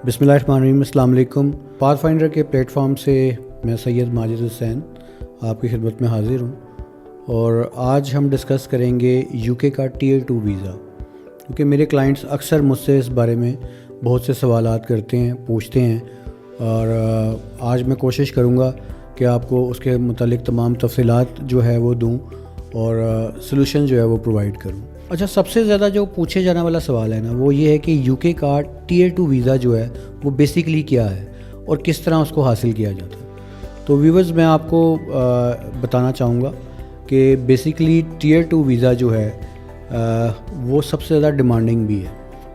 बिस्मिल्लाहिर्रहमानिर्रहीम। अस्सलाम वालेकुम। पाथ फाइंडर के प्लेटफॉर्म से मैं सैयद माजिद हुसैन आपकी खिदमत में हाज़िर हूँ और आज हम डिस्कस करेंगे यूके का टियर 2 वीज़ा, क्योंकि मेरे क्लाइंट्स अक्सर मुझसे इस बारे में बहुत से सवालात करते हैं, पूछते हैं और आज मैं कोशिश करूँगा कि आपको उसके मुतालिक तमाम तफसीलात जो है वो दूँ और सलूशन जो है वो प्रोवाइड करूँ। अच्छा, सबसे ज़्यादा जो पूछे जाने वाला सवाल है ना, वो ये है कि यूके का टियर 2 वीज़ा जो है वो बेसिकली क्या है और किस तरह उसको हासिल किया जाता है। तो व्यूअर्स, मैं आपको बताना चाहूँगा कि बेसिकली टियर 2 वीज़ा जो है वो सबसे ज़्यादा डिमांडिंग भी है।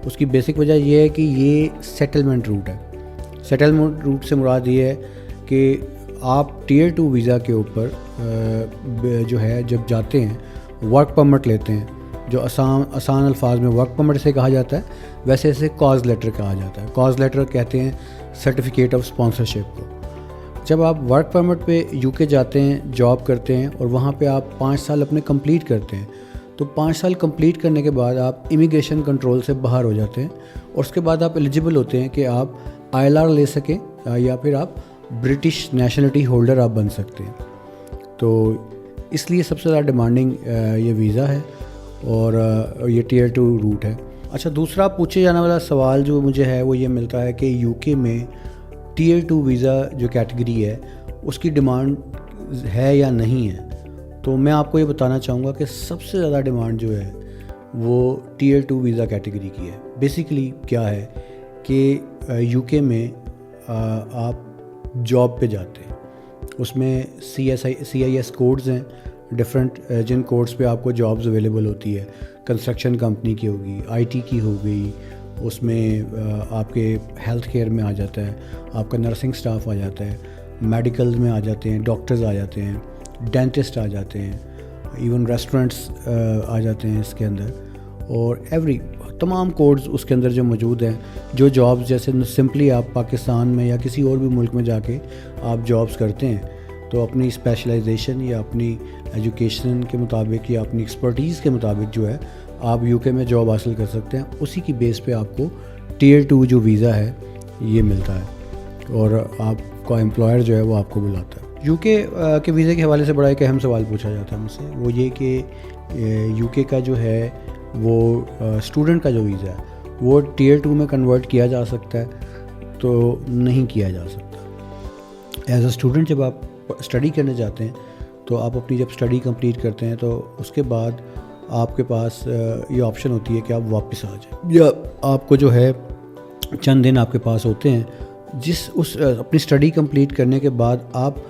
उसकी बेसिक वजह ये है कि ये सेटलमेंट रूट है। सेटलमेंट रूट से मुराद ये है कि आप टियर 2 वीज़ा के ऊपर जो है जब जाते हैं, वर्क परमिट लेते हैं, जो आसान अल्फाज में वर्क परमिट से कहा जाता है, वैसे इसे कॉज लेटर कहा जाता है। कॉज लेटर कहते हैं सर्टिफिकेट ऑफ स्पॉन्सरशिप को। जब आप वर्क परमिट पे यूके जाते हैं, जॉब करते हैं और वहाँ पे आप 5 साल अपने कंप्लीट करते हैं, तो 5 साल कंप्लीट करने के बाद आप इमिग्रेशन कंट्रोल से बाहर हो जाते हैं और उसके बाद आप एलिजिबल होते हैं कि आप ILR ले सकें या फिर आप ब्रिटिश नेशनलिटी होल्डर आप बन सकते हैं। तो इसलिए सबसे ज़्यादा डिमांडिंग ये वीज़ा है और ये टियर 2 रूट है। अच्छा, दूसरा पूछे जाने वाला सवाल जो मुझे है वो ये मिलता है कि यूके में टियर 2 वीज़ा जो कैटेगरी है उसकी डिमांड है या नहीं है। तो मैं आपको ये बताना चाहूँगा कि सबसे ज़्यादा डिमांड जो है वो टियर 2 वीज़ा कैटेगरी की है। बेसिकली क्या है कि यूके में आप जॉब पे जाते हैं, उसमें CIS कोड्स हैं डिफरेंट, जिन कोड्स पे आपको जॉब्स अवेलेबल होती है। कंस्ट्रक्शन कंपनी की होगी, IT की हो गई, उसमें आपके हेल्थ केयर में आ जाता है, आपका नर्सिंग स्टाफ आ जाता है, मेडिकल में आ जाते हैं, डॉक्टर्स आ जाते हैं, डेंटिस्ट आ जाते हैं, इवन रेस्टोरेंट्स आ जाते हैं इसके अंदर, और तमाम कोड्स उसके अंदर जो मौजूद हैं। जो जॉब्स जैसे सिंपली आप पाकिस्तान में या किसी और भी मुल्क में जाके आप जॉब्स करते हैं, तो अपनी स्पेशलाइजेशन या अपनी एजुकेशन के मुताबिक या अपनी एक्सपर्टीज़ के मुताबिक जो है आप यूके में जॉब हासिल कर सकते हैं। उसी की बेस पे आपको टियर 2 जो वीज़ा है ये मिलता है और आपका एम्प्लॉयर जो है वो आपको बुलाता है। यूके के वीज़े के हवाले से बड़ा एक अहम सवाल पूछा जाता है मुझसे, वो ये कि यूके का जो है वो स्टूडेंट का जो वीज़ा है वो टियर 2 में कन्वर्ट किया जा सकता है, तो नहीं किया जा सकता। एज अ स्टूडेंट जब आप स्टडी करने जाते हैं तो आप अपनी जब स्टडी कंप्लीट करते हैं तो उसके बाद आपके पास ये ऑप्शन होती है कि आप वापस आ जाएं, या आपको जो है चंद दिन आपके पास होते हैं अपनी स्टडी कंप्लीट करने के बाद आप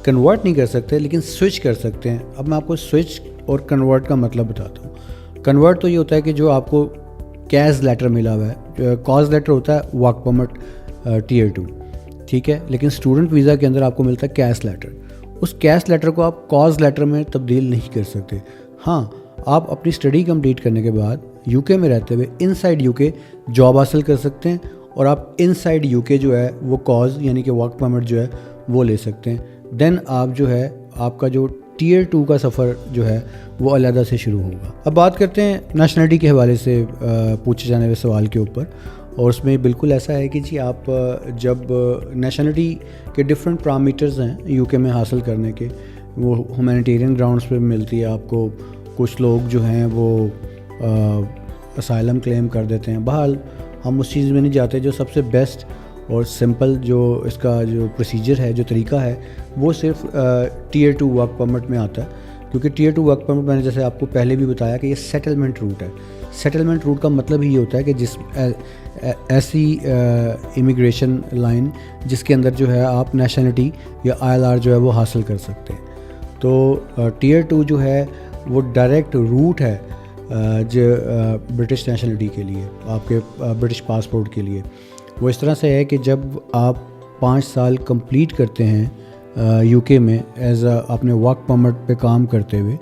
कन्वर्ट नहीं कर सकते लेकिन स्विच कर सकते हैं। अब मैं आपको स्विच और कन्वर्ट का मतलब बताता हूँ। कन्वर्ट तो ये होता है कि जो आपको कैश लेटर मिला हुआ है, कॉज लेटर होता है वर्क परमिट टियर 2, ठीक है, लेकिन स्टूडेंट वीज़ा के अंदर आपको मिलता है कैश लेटर। उस कैश लेटर को आप कॉज लेटर में तब्दील नहीं कर सकते। हाँ, आप अपनी स्टडी कंप्लीट करने के बाद यूके में रहते हुए इनसाइड यूके जॉब हासिल कर सकते हैं और आप इनसाइड यूके जो है वो कॉज यानी कि वर्क परमिट जो है वो ले सकते हैं। देन आप जो है आपका जो टियर 2 का सफ़र जो है वो अलहदा से शुरू होगा। अब बात करते हैं नेशनलिटी के हवाले से पूछे जाने वाले सवाल के ऊपर, और उसमें बिल्कुल ऐसा है कि जी आप जब नेशनलिटी के डिफरेंट पैरामीटर्स हैं यूके में हासिल करने के, वो ह्यूमैनिटेरियन ग्राउंड्स पे मिलती है आपको। कुछ लोग जो हैं वो असाइलम क्लेम कर देते हैं। बहरहाल हम उस चीज़ में नहीं जाते। जो सबसे बेस्ट और सिंपल जो इसका जो प्रोसीजर है, जो तरीका है, वो सिर्फ टियर 2 वर्क परमिट में आता है, क्योंकि टियर 2 वर्क परमिट मैंने जैसे आपको पहले भी बताया कि ये सेटलमेंट रूट है। सेटलमेंट रूट का मतलब ही ये होता है कि जिस ऐसी इमिग्रेशन लाइन जिसके अंदर जो है आप नेशनलिटी या ILR जो है वो हासिल कर सकते हैं। तो टियर 2 जो है वो डायरेक्ट रूट है जो ब्रिटिश नेशनलिटी के लिए, आपके ब्रिटिश पासपोर्ट के लिए। वो इस तरह से है कि जब आप 5 साल कंप्लीट करते हैं यूके में एज अपने वर्क परमिट पे काम करते हुए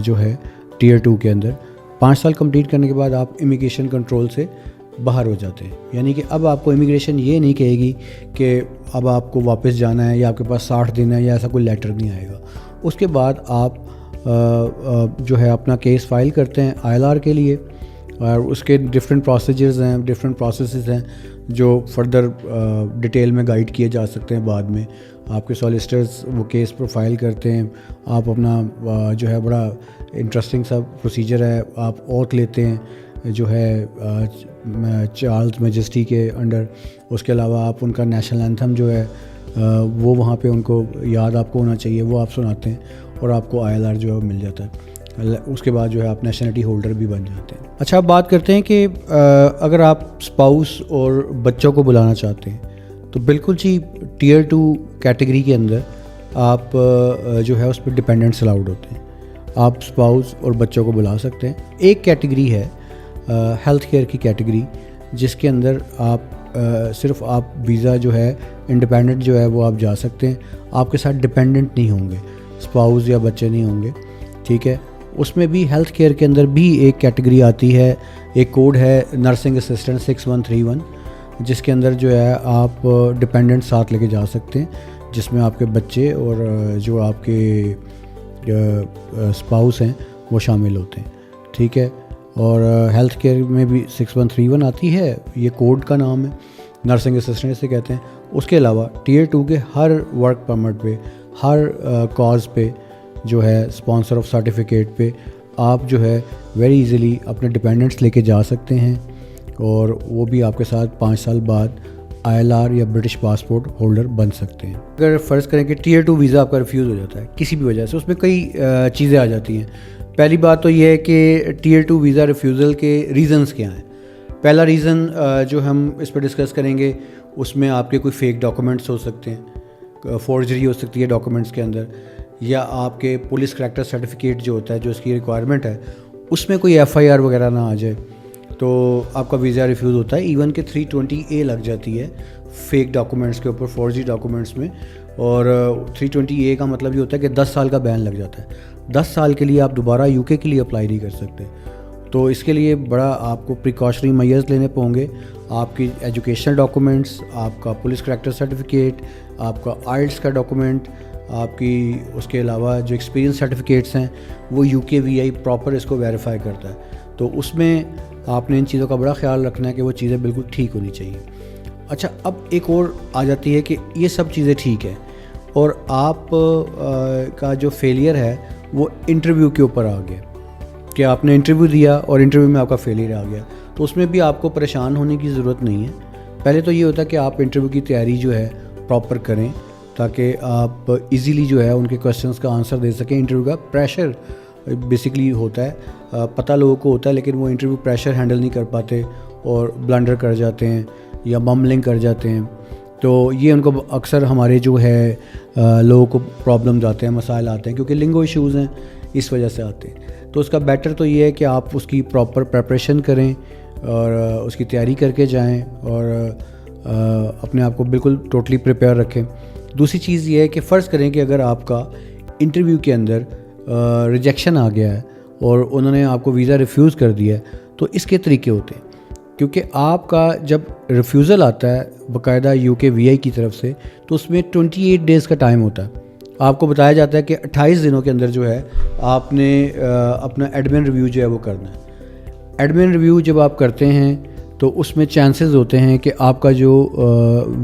जो है टियर 2 के अंदर, 5 साल कंप्लीट करने के बाद आप इमिग्रेशन कंट्रोल से बाहर हो जाते हैं। यानी कि अब आपको इमिग्रेशन ये नहीं कहेगी कि अब आपको वापस जाना है या आपके पास 60 दिन है या ऐसा कोई लेटर नहीं आएगा। उसके बाद आप जो है अपना केस फाइल करते हैं ILR के लिए। اور اس کے ڈفرینٹ پروسیجرز ہیں, ڈفرینٹ پروسیسز ہیں جو فردر ڈیٹیل میں گائیڈ کیے جا سکتے ہیں. بعد میں آپ کے سالیسٹرز وہ کیس پروفائل کرتے ہیں, آپ اپنا جو ہے بڑا انٹرسٹنگ سا پروسیجر ہے, آپ اوتھ لیتے ہیں جو ہے چارلز میجسٹی کے انڈر. اس کے علاوہ آپ ان کا نیشنل اینتھم جو ہے وہ وہاں پہ ان کو یاد آپ کو ہونا چاہیے, وہ آپ سناتے ہیں اور آپ کو ILR جو ہے وہ مل جاتا ہے. اس کے بعد جو ہے آپ نیشنلٹی ہولڈر بھی بن جاتے ہیں. اچھا, آپ بات کرتے ہیں کہ اگر آپ اسپاؤس اور بچوں کو بلانا چاہتے ہیں تو بالکل جی Tier 2 کیٹیگری کے اندر آپ جو ہے اس پہ ڈپینڈنٹس الاؤڈ ہوتے ہیں. آپ اسپاؤس اور بچوں کو بلا سکتے ہیں. ایک کیٹیگری ہے ہیلتھ کیئر کی کیٹیگری, جس کے اندر آپ صرف آپ ویزا جو ہے انڈیپینڈنٹ جو ہے وہ آپ جا سکتے ہیں, آپ کے ساتھ ڈپینڈنٹ نہیں ہوں گے, اسپاؤس یا بچے نہیں ہوں گے. ٹھیک ہے, اس میں بھی ہیلتھ کیئر کے اندر بھی ایک کیٹیگری آتی ہے, ایک کوڈ ہے نرسنگ اسسٹنٹ 6131, جس کے اندر جو ہے آپ ڈپینڈنٹ ساتھ لے کے جا سکتے ہیں, جس میں آپ کے بچے اور جو آپ کے اسپاؤس ہیں وہ شامل ہوتے ہیں. ٹھیک ہے, اور ہیلتھ کیئر میں بھی 6131 آتی ہے, یہ کوڈ کا نام ہے, نرسنگ اسسٹنٹ سے کہتے ہیں. اس کے علاوہ Tier 2 کے ہر ورک پرمٹ پہ, ہر کاز پہ جو ہے اسپانسر آف سرٹیفکیٹ پہ آپ جو ہے ویری ایزیلی اپنے ڈپینڈنٹس لے کے جا سکتے ہیں, اور وہ بھی آپ کے ساتھ 5 سال بعد ILR یا برٹش پاسپورٹ ہولڈر بن سکتے ہیں. اگر فرض کریں کہ Tier 2 ویزا آپ کا ریفیوز ہو جاتا ہے کسی بھی وجہ سے, اس میں کئی چیزیں آ جاتی ہیں. پہلی بات تو یہ ہے کہ Tier 2 ویزا ریفیوزل کے ریزنز کیا ہیں. پہلا ریزن جو ہم اس پہ ڈسکس کریں گے, اس میں آپ کے کوئی فیک ڈاکومنٹس ہو سکتے ہیں, فورجری ہو سکتی ہے ڈاکومنٹس کے اندر, یا آپ کے پولیس کریکٹر سرٹیفکیٹ جو ہوتا ہے جو اس کی ریکوائرمنٹ ہے اس میں کوئی FIR وغیرہ نہ آ جائے تو آپ کا ویزا ریفیوز ہوتا ہے. ایون کہ 320A لگ جاتی ہے فیک ڈاکومنٹس کے اوپر, فورجری ڈاکومنٹس میں. اور 320A کا مطلب یہ ہوتا ہے کہ 10 سال کا بین لگ جاتا ہے. 10 سال کے لیے آپ دوبارہ UK کے لیے اپلائی نہیں کر سکتے. تو اس کے لیے بڑا آپ کو پریکاشنری میئرز لینے ہوں گے. آپ کی ایجوکیشنل ڈاکومنٹس, آپ کا پولیس کریکٹر سرٹیفکیٹ, آپ کا IELTS کا ڈاکومنٹ, آپ کی اس کے علاوہ جو ایکسپیرینس سرٹیفکیٹس ہیں وہ UKVI پراپر اس کو ویریفائی کرتا ہے. تو اس میں آپ نے ان چیزوں کا بڑا خیال رکھنا ہے کہ وہ چیزیں بالکل ٹھیک ہونی چاہیے. اچھا, اب ایک اور آ جاتی ہے کہ یہ سب چیزیں ٹھیک ہیں اور آپ کا جو فیلئر ہے وہ انٹرویو کے اوپر آ گیا, کہ آپ نے انٹرویو دیا اور انٹرویو میں آپ کا فیلئر آ گیا. تو اس میں بھی آپ کو پریشان ہونے کی ضرورت نہیں ہے. پہلے تو یہ ہوتا ہے کہ آپ انٹرویو کی تیاری جو ہے پراپر کریں, تاکہ آپ ایزیلی جو ہے ان کے کویسچنس کا آنسر دے سکیں. انٹرویو کا پریشر بیسکلی ہوتا ہے, پتہ لوگوں کو ہوتا ہے, لیکن وہ انٹرویو پریشر ہینڈل نہیں کر پاتے اور بلنڈر کر جاتے ہیں یا ممبلنگ کر جاتے ہیں. تو یہ ان کو اکثر ہمارے جو ہے لوگوں کو پرابلمز آتے ہیں, مسائل آتے ہیں, کیونکہ لنگو ایشوز ہیں, اس وجہ سے آتے ہیں. تو اس کا بیٹر تو یہ ہے کہ آپ اس کی پراپر پریپریشن کریں اور اس کی تیاری کر کے جائیں اور اپنے آپ کو بالکل ٹوٹلی پریپیئر رکھیں. دوسری چیز یہ ہے کہ فرض کریں کہ اگر آپ کا انٹرویو کے اندر ریجیکشن آ گیا ہے اور انہوں نے آپ کو ویزا ریفیوز کر دیا ہے, تو اس کے طریقے ہوتے ہیں. کیونکہ آپ کا جب ریفیوزل آتا ہے باقاعدہ UKVI کی طرف سے, تو اس میں 28 ڈیز کا ٹائم ہوتا ہے. آپ کو بتایا جاتا ہے کہ 28 دنوں کے اندر جو ہے آپ نے اپنا ایڈمن ریویو جو ہے وہ کرنا ہے. ایڈمن ریویو جب آپ کرتے ہیں تو اس میں چانسز ہوتے ہیں کہ آپ کا جو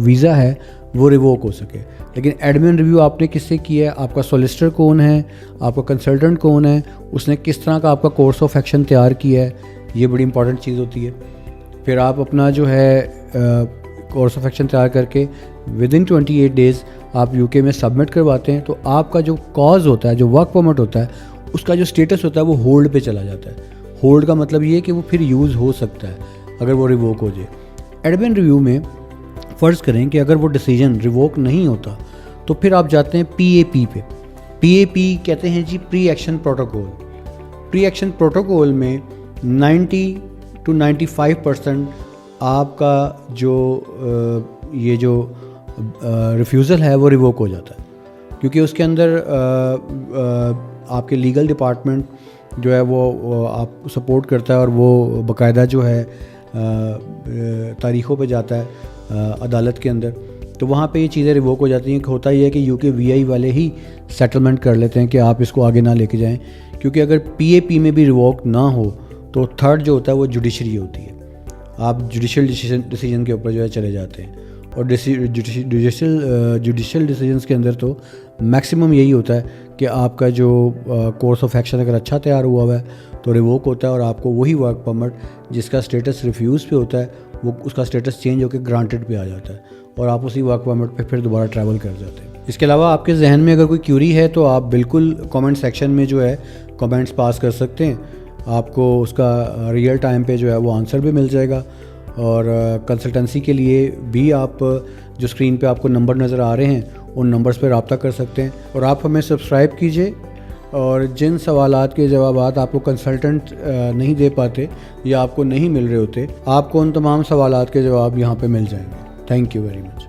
ویزا ہے وہ ریووک ہو سکے. لیکن ایڈمن ریویو آپ نے کس سے کیا ہے, آپ کا سولیسٹر کون ہے, آپ کا کنسلٹنٹ کون ہے, اس نے کس طرح کا آپ کا کورس آف ایکشن تیار کیا ہے, یہ بڑی امپورٹنٹ چیز ہوتی ہے. پھر آپ اپنا جو ہے کورس آف ایکشن تیار کر کے ودن 28 ڈیز آپ UK میں سبمٹ کرواتے ہیں. تو آپ کا جو کاز ہوتا ہے, جو ورک پرمٹ ہوتا ہے, اس کا جو اسٹیٹس ہوتا ہے وہ ہولڈ پہ چلا جاتا ہے. ہولڈ کا مطلب یہ ہے کہ وہ پھر یوز ہو سکتا ہے اگر وہ ریووک ہو جائے. ایڈمن ریویو میں فرض کریں کہ اگر وہ ڈیسیجن ریووک نہیں ہوتا تو پھر آپ جاتے ہیں PAP پہ. PAP کہتے ہیں جی پری ایکشن پروٹوکول. پری ایکشن پروٹوکول میں 90 to 95% آپ کا جو یہ جو ریفیوزل ہے وہ ریووک ہو جاتا ہے, کیونکہ اس کے اندر آپ کے لیگل ڈپارٹمنٹ جو ہے وہ آپ سپورٹ کرتا ہے اور وہ باقاعدہ جو ہے تاریخوں پہ جاتا ہے عدالت کے اندر. تو وہاں پہ یہ چیزیں ریووک ہو جاتی ہیں. ہوتا یہ ہے کہ UKVI والے ہی سیٹلمنٹ کر لیتے ہیں کہ آپ اس کو آگے نہ لے کے جائیں, کیونکہ اگر PAP میں بھی ریووک نہ ہو तो थर्ड जो होता है वो जुडिशरी होती है। आप जुडिशल डिसीजन के ऊपर जो है चले जाते हैं, और जुडिशल डिसीजंस के अंदर तो मैक्सिमम यही होता है कि आपका जो कोर्स ऑफ एक्शन अगर अच्छा तैयार हुआ है तो रिवोक होता है, और आपको वही वर्क परमिट जिसका स्टेटस रिफ्यूज़ पे होता है वो उसका स्टेटस चेंज होकर ग्रांटेड पे आ जाता है, और आप उसी वर्क परमिट पे फिर दोबारा ट्रैवल कर जाते हैं। इसके अलावा आपके जहन में अगर कोई क्यूरी है तो आप बिल्कुल कमेंट सेक्शन में जो है कमेंट्स पास कर सकते हैं, आपको उसका रियल टाइम पे जो है वो आंसर भी मिल जाएगा। और कंसल्टेंसी के लिए भी आप जो स्क्रीन पे आपको नंबर नज़र आ रहे हैं उन नंबर्स पर रब्ता कर सकते हैं, और आप हमें सब्सक्राइब कीजिए। और जिन सवालात के जवाबात आपको कंसल्टेंट नहीं दे पाते या आपको नहीं मिल रहे होते, आपको उन तमाम सवालात के जवाब यहाँ पे मिल जाएंगे। Thank you very much.